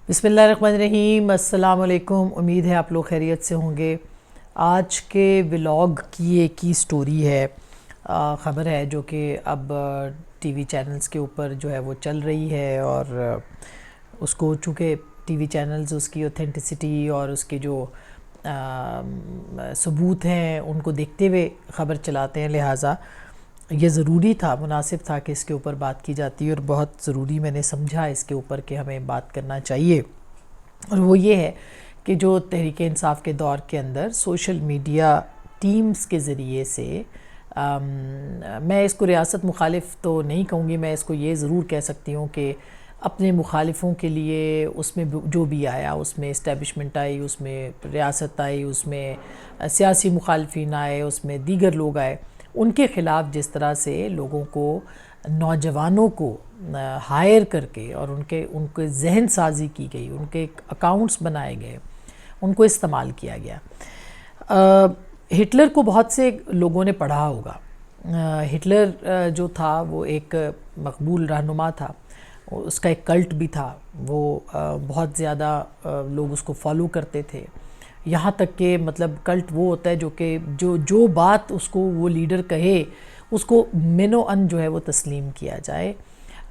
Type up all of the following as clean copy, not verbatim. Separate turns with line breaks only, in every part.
بسم اللہ الرحمن الرحیم۔ السلام علیکم، امید ہے آپ لوگ خیریت سے ہوں گے۔ آج کے ولاگ کی ایک ہی سٹوری ہے، خبر ہے جو کہ اب ٹی وی چینلز کے اوپر جو ہے وہ چل رہی ہے، اور اس کو چونکہ ٹی وی چینلز اس کی اوتھینٹسٹی اور اس کے جو ثبوت ہیں ان کو دیکھتے ہوئے خبر چلاتے ہیں، لہٰذا یہ ضروری تھا، مناسب تھا کہ اس کے اوپر بات کی جاتی ہے، اور بہت ضروری میں نے سمجھا اس کے اوپر کہ ہمیں بات کرنا چاہیے۔ اور وہ یہ ہے کہ جو تحریک انصاف کے دور کے اندر سوشل میڈیا ٹیمز کے ذریعے سے میں اس کو ریاست مخالف تو نہیں کہوں گی، میں اس کو یہ ضرور کہہ سکتی ہوں کہ اپنے مخالفوں کے لیے اس میں جو بھی آیا، اس میں اسٹیبلشمنٹ آئی، اس میں ریاست آئی، اس میں سیاسی مخالفین آئے، اس میں دیگر لوگ آئے، ان کے خلاف جس طرح سے لوگوں کو، نوجوانوں کو ہائر کر کے اور ان کے ذہن سازی کی گئی، ان کے اکاؤنٹس بنائے گئے، ان کو استعمال کیا گیا۔ ہٹلر کو بہت سے لوگوں نے پڑھا ہوگا۔ ہٹلر جو تھا وہ ایک مقبول رہنما تھا، اس کا ایک کلٹ بھی تھا، وہ بہت زیادہ لوگ اس کو فالو کرتے تھے، یہاں تک کہ مطلب کلٹ وہ ہوتا ہے جو کہ جو بات اس کو وہ لیڈر کہے اس کو منو ان جو ہے وہ تسلیم کیا جائے،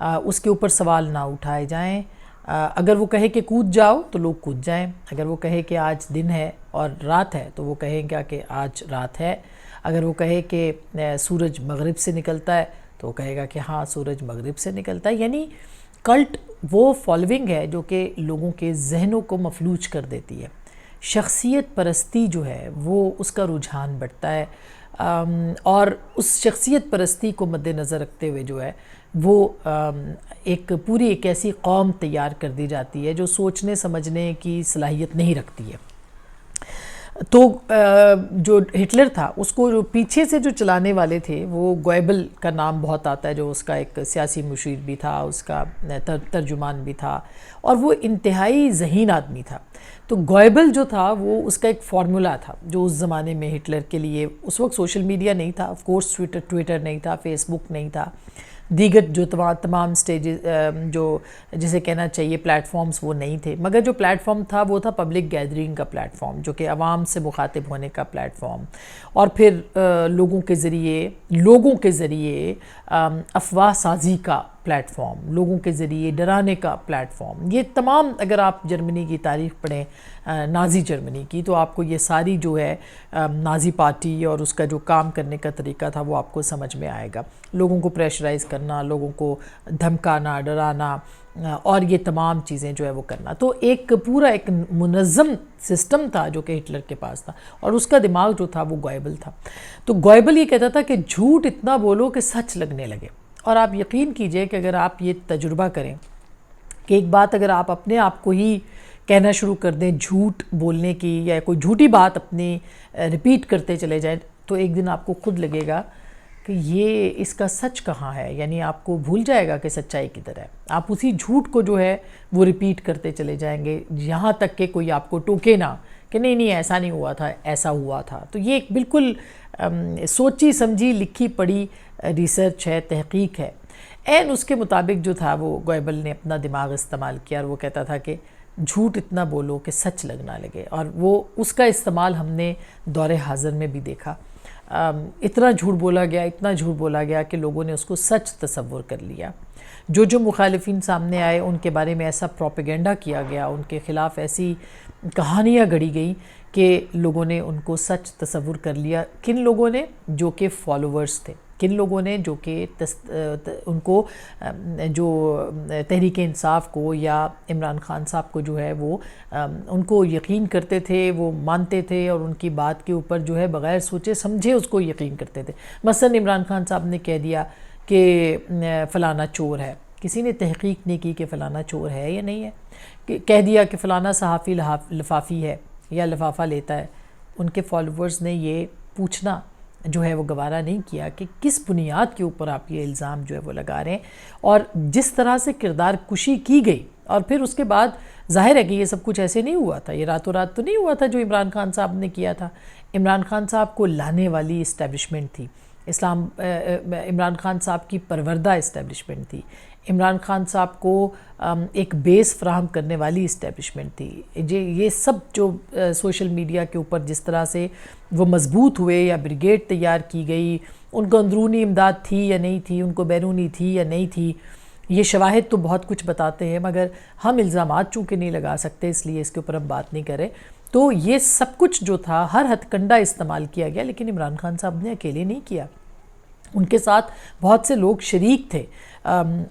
اس کے اوپر سوال نہ اٹھائے جائیں۔ اگر وہ کہے کہ کود جاؤ تو لوگ کود جائیں، اگر وہ کہے کہ آج دن ہے اور رات ہے تو وہ کہیں گا کہ آج رات ہے، اگر وہ کہے کہ سورج مغرب سے نکلتا ہے تو وہ کہے گا کہ ہاں سورج مغرب سے نکلتا ہے۔ یعنی کلٹ وہ فالوئنگ ہے جو کہ لوگوں کے ذہنوں کو مفلوج کر دیتی ہے۔ شخصیت پرستی جو ہے وہ اس کا رجحان بڑھتا ہے، اور اس شخصیت پرستی کو مد نظر رکھتے ہوئے جو ہے وہ ایک ایسی قوم تیار کر دی جاتی ہے جو سوچنے سمجھنے کی صلاحیت نہیں رکھتی ہے۔ تو جو ہٹلر تھا اس کو جو پیچھے سے جو چلانے والے تھے وہ گوئبل کا نام بہت آتا ہے، جو اس کا ایک سیاسی مشیر بھی تھا، اس کا ترجمان بھی تھا، اور وہ انتہائی ذہین آدمی تھا۔ تو گوئبل جو تھا وہ اس کا ایک فارمولا تھا جو اس زمانے میں ہٹلر کے لیے، اس وقت سوشل میڈیا نہیں تھا، آف کورس ٹویٹر نہیں تھا، فیس بک نہیں تھا، دیگر جو تمام سٹیجز جو جسے کہنا چاہیے پلیٹ فارمز وہ نہیں تھے، مگر جو پلیٹ فارم تھا وہ تھا پبلک گیدرنگ کا پلیٹ فارم، جو کہ عوام سے مخاطب ہونے کا پلیٹ فارم، اور پھر لوگوں کے ذریعے افواہ سازی کا پلیٹ فارم، لوگوں کے ذریعے ڈرانے کا پلیٹ فارم۔ یہ تمام، اگر آپ جرمنی کی تاریخ پڑھیں، نازی جرمنی کی، تو آپ کو یہ ساری جو ہے نازی پارٹی اور اس کا جو کام کرنے کا طریقہ تھا وہ آپ کو سمجھ میں آئے گا۔ لوگوں کو پریشرائز کرنا، لوگوں کو دھمکانا، ڈرانا، اور یہ تمام چیزیں جو ہے وہ کرنا۔ تو ایک منظم سسٹم تھا جو کہ ہٹلر کے پاس تھا، اور اس کا دماغ جو تھا وہ گوئبل تھا۔ تو گوئبل یہ کہتا تھا کہ جھوٹ اتنا بولو کہ سچ لگنے لگے۔ اور آپ یقین کیجئے کہ اگر آپ یہ تجربہ کریں کہ ایک بات اگر آپ اپنے آپ کو ہی کہنا شروع کر دیں جھوٹ بولنے کی، یا کوئی جھوٹی بات اپنی ریپیٹ کرتے چلے جائیں، تو ایک دن آپ کو خود لگے گا کہ یہ اس کا سچ کہاں ہے، یعنی آپ کو بھول جائے گا کہ سچائی کدھر ہے۔ آپ اسی جھوٹ کو جو ہے وہ ریپیٹ کرتے چلے جائیں گے، یہاں تک کہ کوئی آپ کو ٹوکے نہ کہ نہیں ایسا نہیں ہوا تھا، ایسا ہوا تھا۔ تو یہ ایک بالکل سوچی سمجھی لکھی پڑھی ریسرچ ہے، تحقیق ہے۔ اس کے مطابق جو تھا وہ گوئبل نے اپنا دماغ استعمال کیا، اور وہ کہتا تھا کہ جھوٹ اتنا بولو کہ سچ لگنا لگے، اور وہ اس کا استعمال ہم نے دور حاضر میں بھی دیکھا۔ اتنا جھوٹ بولا گیا کہ لوگوں نے اس کو سچ تصور کر لیا۔ جو مخالفین سامنے آئے ان کے بارے میں ایسا پروپیگنڈا کیا گیا، ان کے خلاف ایسی کہانیاں گھڑی گئیں کہ لوگوں نے ان کو سچ تصور کر لیا۔ کن لوگوں نے؟ جو کہ فالوورز تھے۔ کن لوگوں نے؟ جو کہ ان کو جو تحریک انصاف کو یا عمران خان صاحب کو جو ہے وہ ان کو یقین کرتے تھے، وہ مانتے تھے، اور ان کی بات کے اوپر جو ہے بغیر سوچے سمجھے اس کو یقین کرتے تھے۔ مثلا عمران خان صاحب نے کہہ دیا کہ فلانا چور ہے، کسی نے تحقیق نہیں کی کہ فلانا چور ہے یا نہیں ہے، کہہ دیا کہ فلانا صحافی لفافی ہے یا لفافہ لیتا ہے، ان کے فالوورز نے یہ پوچھنا جو ہے وہ گوارا نہیں کیا کہ کس بنیاد کے اوپر آپ یہ الزام جو ہے وہ لگا رہے ہیں، اور جس طرح سے کردار کشی کی گئی، اور پھر اس کے بعد ظاہر ہے کہ یہ سب کچھ ایسے نہیں ہوا تھا، یہ راتوں رات تو نہیں ہوا تھا جو عمران خان صاحب نے کیا تھا۔ عمران خان صاحب کو لانے والی اسٹیبلشمنٹ تھی، عمران خان صاحب کی پروردہ اسٹیبلشمنٹ تھی، عمران خان صاحب کو ایک بیس فراہم کرنے والی اسٹیبلشمنٹ تھی. یہ سب جو سوشل میڈیا کے اوپر جس طرح سے وہ مضبوط ہوئے یا بریگیڈ تیار کی گئی، ان کو اندرونی امداد تھی یا نہیں تھی، ان کو بیرونی تھی یا نہیں تھی، یہ شواہد تو بہت کچھ بتاتے ہیں، مگر ہم الزامات چونکہ نہیں لگا سکتے اس لیے اس کے اوپر ہم بات نہیں کریں. تو یہ سب کچھ جو تھا ہر ہتھ کنڈا استعمال کیا گیا، لیکن عمران خان صاحب نے اکیلے نہیں کیا، ان کے ساتھ بہت سے لوگ شریک تھے.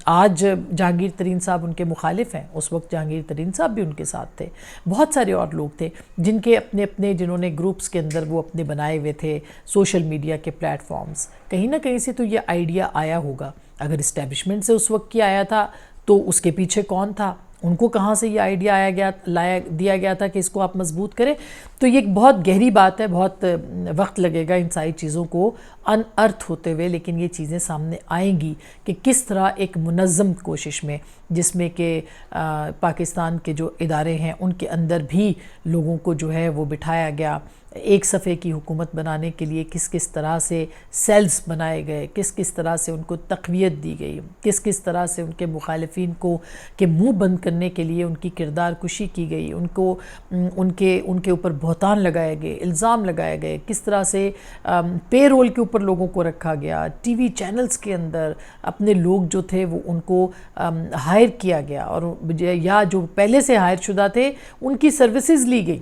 آج جہانگیر ترین صاحب ان کے مخالف ہیں، اس وقت جہانگیر ترین صاحب بھی ان کے ساتھ تھے. بہت سارے اور لوگ تھے جن کے اپنے جنہوں نے گروپس کے اندر وہ اپنے بنائے ہوئے تھے سوشل میڈیا کے پلیٹ فارمز. کہیں نہ کہیں سے تو یہ آئیڈیا آیا ہوگا. اگر اسٹیبلشمنٹ سے اس وقت کی آیا تھا تو اس کے پیچھے کون تھا، ان کو کہاں سے یہ آئیڈیا دیا گیا تھا کہ اس کو آپ مضبوط کریں. تو یہ ایک بہت گہری بات ہے، بہت وقت لگے گا ان ساری چیزوں کو ان ارتھ ہوتے ہوئے، لیکن یہ چیزیں سامنے آئیں گی کہ کس طرح ایک منظم کوشش میں، جس میں کہ پاکستان کے جو ادارے ہیں ان کے اندر بھی لوگوں کو جو ہے وہ بٹھایا گیا، ایک صفحے کی حکومت بنانے کے لیے کس طرح سے سیلز بنائے گئے، کس طرح سے ان کو تقویت دی گئی، کس طرح سے ان کے مخالفین کو کہ منہ بند کرنے کے لیے ان کی کردار کشی کی گئی، ان کے اوپر بہتان لگائے گئے، الزام لگائے گئے، کس طرح سے پے رول کے اوپر لوگوں کو رکھا گیا، ٹی وی چینلز کے اندر اپنے لوگ جو تھے وہ ان کو ہائر کیا گیا، اور یا جو پہلے سے ہائر شدہ تھے ان کی سروسز لی گئی.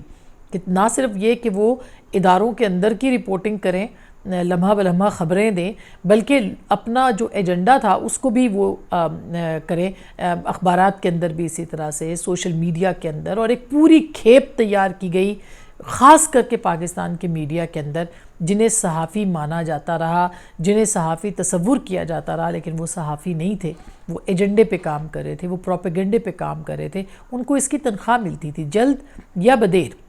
کہ نہ صرف یہ کہ وہ اداروں کے اندر کی رپورٹنگ کریں، لمحہ بلمحہ خبریں دیں، بلکہ اپنا جو ایجنڈا تھا اس کو بھی وہ کریں، اخبارات کے اندر بھی اسی طرح سے، سوشل میڈیا کے اندر، اور ایک پوری کھیپ تیار کی گئی خاص کر کے پاکستان کے میڈیا کے اندر، جنہیں صحافی مانا جاتا رہا، جنہیں صحافی تصور کیا جاتا رہا، لیکن وہ صحافی نہیں تھے، وہ ایجنڈے پہ کام کر رہے تھے، وہ پروپیگنڈے پہ کام کر رہے تھے. ان کو اس کی تنخواہ ملتی تھی، جلد یا بدیر.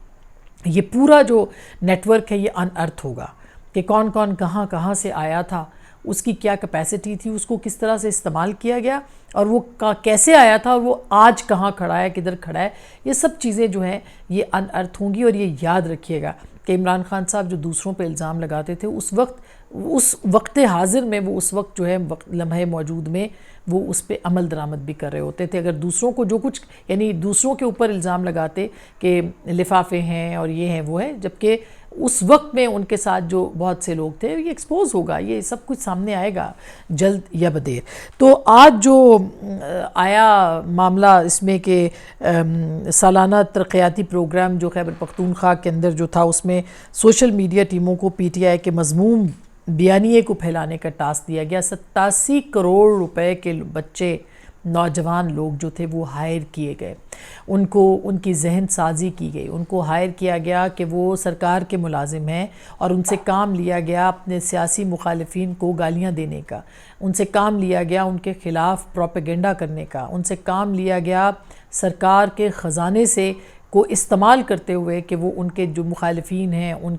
یہ پورا جو نیٹ ورک ہے یہ ان ارتھ ہوگا کہ کون کہاں سے آیا تھا، اس کی کیا کیپیسٹی تھی، اس کو کس طرح سے استعمال کیا گیا، اور وہ کیسے آیا تھا، اور وہ آج کہاں کھڑا ہے، کدھر کھڑا ہے. یہ سب چیزیں جو ہیں یہ ان ارتھ ہوں گی. اور یہ یاد رکھیے گا کہ عمران خان صاحب جو دوسروں پہ الزام لگاتے تھے اس وقت حاضر میں، وہ اس وقت جو ہے لمحے موجود میں وہ اس پہ عمل درآمد بھی کر رہے ہوتے تھے. اگر دوسروں کو جو کچھ یعنی دوسروں کے اوپر الزام لگاتے کہ لفافے ہیں اور یہ ہیں وہ ہیں، جبکہ اس وقت میں ان کے ساتھ جو بہت سے لوگ تھے، یہ ایکسپوز ہوگا، یہ سب کچھ سامنے آئے گا جلد یا بدیر. تو آج جو آیا معاملہ اس میں کہ سالانہ ترقیاتی پروگرام جو خیبر پختونخوا کے اندر جو تھا، اس میں سوشل میڈیا ٹیموں کو پی ٹی آئی کے مضموم بیانیے کو پھیلانے کا ٹاسک دیا گیا. 87 کروڑ روپے کے بچے، نوجوان لوگ جو تھے وہ ہائر کیے گئے، ان کی ذہن سازی کی گئی، ان کو ہائر کیا گیا کہ وہ سرکار کے ملازم ہیں، اور ان سے کام لیا گیا اپنے سیاسی مخالفین کو گالیاں دینے کا، ان سے کام لیا گیا ان کے خلاف پروپیگنڈا کرنے کا، ان سے کام لیا گیا سرکار کے خزانے سے کو استعمال کرتے ہوئے کہ وہ ان کے جو مخالفین ہیں، ان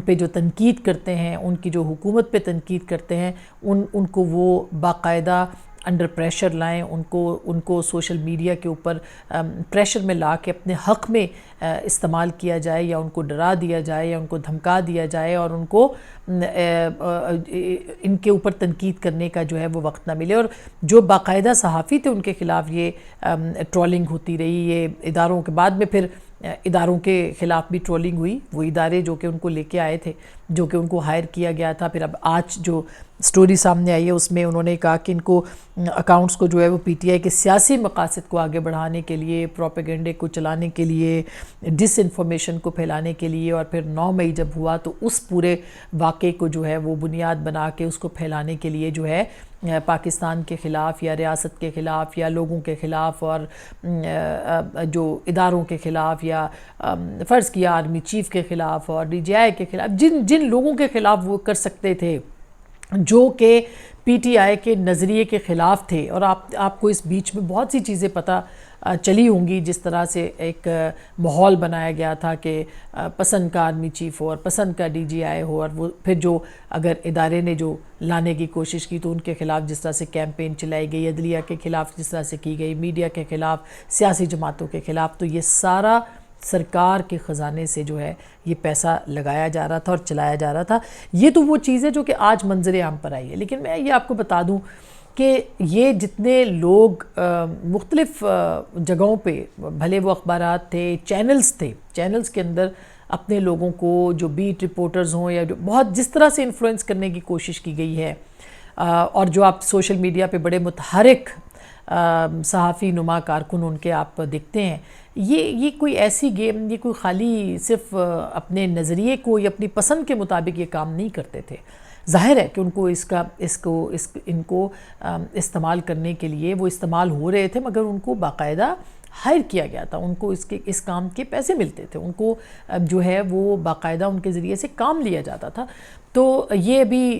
پہ جو تنقید کرتے ہیں، ان کی جو حکومت پہ تنقید کرتے ہیں، ان کو وہ باقاعدہ انڈر پریشر لائیں، ان کو سوشل میڈیا کے اوپر پریشر میں لا کے اپنے حق میں استعمال کیا جائے، یا ان کو ڈرا دیا جائے، یا ان کو دھمکا دیا جائے، اور ان کو ان کے اوپر تنقید کرنے کا جو ہے وہ وقت نہ ملے. اور جو باقاعدہ صحافی تھے ان کے خلاف یہ ٹرولنگ ہوتی رہی. یہ اداروں کے بعد میں پھر اداروں کے خلاف بھی ٹرولنگ ہوئی، وہ ادارے جو کہ ان کو لے کے آئے تھے، جو کہ ان کو ہائر کیا گیا تھا. پھر اب آج جو سٹوری سامنے آئی ہے اس میں انہوں نے کہا کہ ان کو اکاؤنٹس کو جو ہے وہ پی ٹی آئی کے سیاسی مقاصد کو آگے بڑھانے کے لیے، پروپیگنڈے کو چلانے کے لیے، ڈس انفارمیشن کو پھیلانے کے لیے، اور پھر 9 مئی جب ہوا تو اس پورے واقعے کو جو ہے وہ بنیاد بنا کے اس کو پھیلانے کے لیے جو ہے پاکستان کے خلاف یا ریاست کے خلاف یا لوگوں کے خلاف اور جو اداروں کے خلاف یا فرض کیا آرمی چیف کے خلاف اور ڈی جی آئی کے خلاف، جن لوگوں کے خلاف وہ کر سکتے تھے جو کہ پی ٹی آئی کے نظریے کے خلاف تھے. اور آپ کو اس بیچ میں بہت سی چیزیں پتہ چلی ہوں گی، جس طرح سے ایک ماحول بنایا گیا تھا کہ پسند کا آرمی چیف ہو اور پسند کا ڈی جی آئی ہو، اور وہ پھر جو اگر ادارے نے جو لانے کی کوشش کی تو ان کے خلاف جس طرح سے کیمپین چلائی گئی، عدلیہ کے خلاف جس طرح سے کی گئی، میڈیا کے خلاف، سیاسی جماعتوں کے خلاف، تو یہ سارا سرکار کے خزانے سے جو ہے یہ پیسہ لگایا جا رہا تھا اور چلایا جا رہا تھا. یہ تو وہ چیز ہے جو کہ آج منظر عام پر آئی ہے. لیکن میں یہ آپ کو بتا دوں کہ یہ جتنے لوگ مختلف جگہوں پہ، بھلے وہ اخبارات تھے، چینلز تھے، چینلز کے اندر اپنے لوگوں کو جو بیٹ رپورٹرز ہوں یا جو بہت جس طرح سے انفلوئنس کرنے کی کوشش کی گئی ہے، اور جو آپ سوشل میڈیا پہ بڑے متحرک صحافی نما کارکن ان کے آپ دیکھتے ہیں، یہ کوئی ایسی گیم، یہ کوئی خالی صرف اپنے نظریے کو یا اپنی پسند کے مطابق یہ کام نہیں کرتے تھے. ظاہر ہے کہ ان کو استعمال کرنے کے لیے وہ استعمال ہو رہے تھے، مگر ان کو باقاعدہ ہائر کیا گیا تھا، ان کو اس کام کے پیسے ملتے تھے، ان کو جو ہے وہ باقاعدہ ان کے ذریعے سے کام لیا جاتا تھا. تو یہ ابھی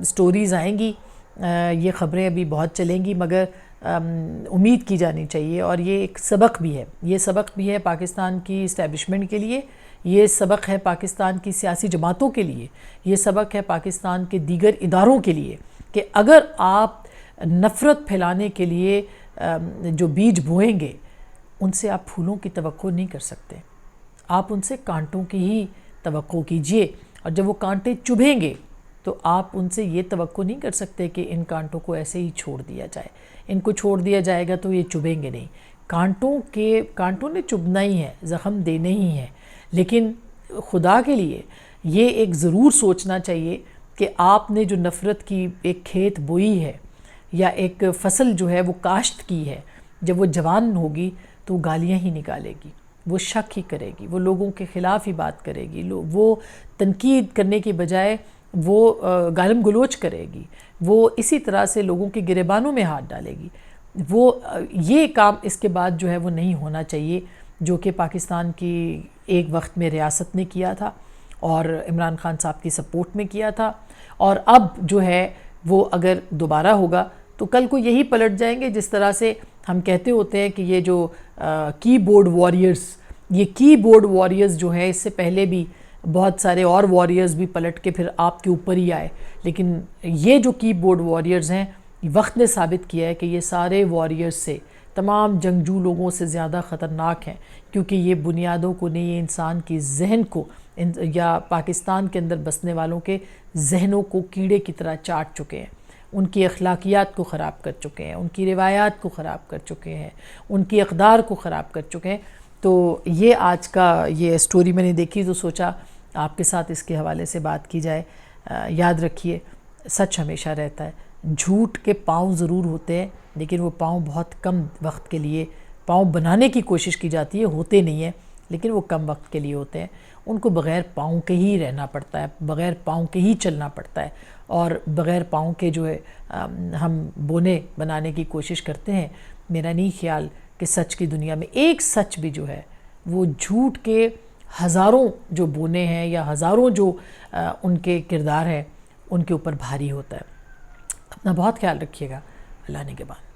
سٹوریز آئیں گی، یہ خبریں ابھی بہت چلیں گی، مگر امید کی جانی چاہیے. اور یہ ایک سبق بھی ہے، یہ سبق بھی ہے پاکستان کی اسٹیبلشمنٹ کے لیے، یہ سبق ہے پاکستان کی سیاسی جماعتوں کے لیے، یہ سبق ہے پاکستان کے دیگر اداروں کے لیے، کہ اگر آپ نفرت پھیلانے کے لیے جو بیج بوئیں گے، ان سے آپ پھولوں کی توقع نہیں کر سکتے، آپ ان سے کانٹوں کی ہی توقع کیجئے. اور جب وہ کانٹے چبھیں گے تو آپ ان سے یہ توقع نہیں کر سکتے کہ ان کانٹوں کو ایسے ہی چھوڑ دیا جائے. ان کو چھوڑ دیا جائے گا تو یہ چبھیں گے نہیں. کانٹوں نے چبھنا ہی ہے، زخم دینے ہی ہیں. لیکن خدا کے لیے یہ ایک ضرور سوچنا چاہیے کہ آپ نے جو نفرت کی ایک کھیت بوئی ہے یا ایک فصل جو ہے وہ کاشت کی ہے، جب وہ جوان ہوگی تو گالیاں ہی نکالے گی، وہ شک ہی کرے گی، وہ لوگوں کے خلاف ہی بات کرے گی، وہ تنقید کرنے کی بجائے وہ گالم گلوچ کرے گی، وہ اسی طرح سے لوگوں کے گریبانوں میں ہاتھ ڈالے گی. وہ یہ کام اس کے بعد جو ہے وہ نہیں ہونا چاہیے، جو کہ پاکستان کی ایک وقت میں ریاست نے کیا تھا اور عمران خان صاحب کی سپورٹ میں کیا تھا. اور اب جو ہے وہ اگر دوبارہ ہوگا تو کل کو یہی پلٹ جائیں گے. جس طرح سے ہم کہتے ہوتے ہیں کہ یہ جو کی بورڈ واریئرز جو ہے، اس سے پہلے بھی بہت سارے اور واریئرز بھی پلٹ کے پھر آپ کے اوپر ہی آئے، لیکن یہ جو کی بورڈ واریئرز ہیں، وقت نے ثابت کیا ہے کہ یہ سارے واریئرز سے، تمام جنگجو لوگوں سے زیادہ خطرناک ہیں، کیونکہ یہ بنیادوں کو نہیں، یہ انسان کی ذہن کو یا پاکستان کے اندر بسنے والوں کے ذہنوں کو کیڑے کی طرح چاٹ چکے ہیں، ان کی اخلاقیات کو خراب کر چکے ہیں، ان کی روایات کو خراب کر چکے ہیں، ان کی اقدار کو خراب کر چکے ہیں. تو یہ آج کا یہ سٹوری میں نے دیکھی تو سوچا آپ کے ساتھ اس کے حوالے سے بات کی جائے. یاد رکھیے، سچ ہمیشہ رہتا ہے. جھوٹ کے پاؤں ضرور ہوتے ہیں، لیکن وہ پاؤں بہت کم وقت کے لیے پاؤں بنانے کی کوشش کی جاتی ہے، ہوتے نہیں ہیں، لیکن وہ کم وقت کے لیے ہوتے ہیں. ان کو بغیر پاؤں کے ہی رہنا پڑتا ہے، بغیر پاؤں کے ہی چلنا پڑتا ہے، اور بغیر پاؤں کے جو ہے ہم بونے بنانے کی کوشش کرتے ہیں. میرا نہیں خیال کہ سچ کی دنیا میں ایک سچ بھی جو ہے وہ جھوٹ کے ہزاروں جو بونے ہیں یا ہزاروں جو ان کے کردار ہیں ان کے اوپر بھاری ہوتا ہے. اپنا بہت خیال رکھیے گا. اللہ نگہبان.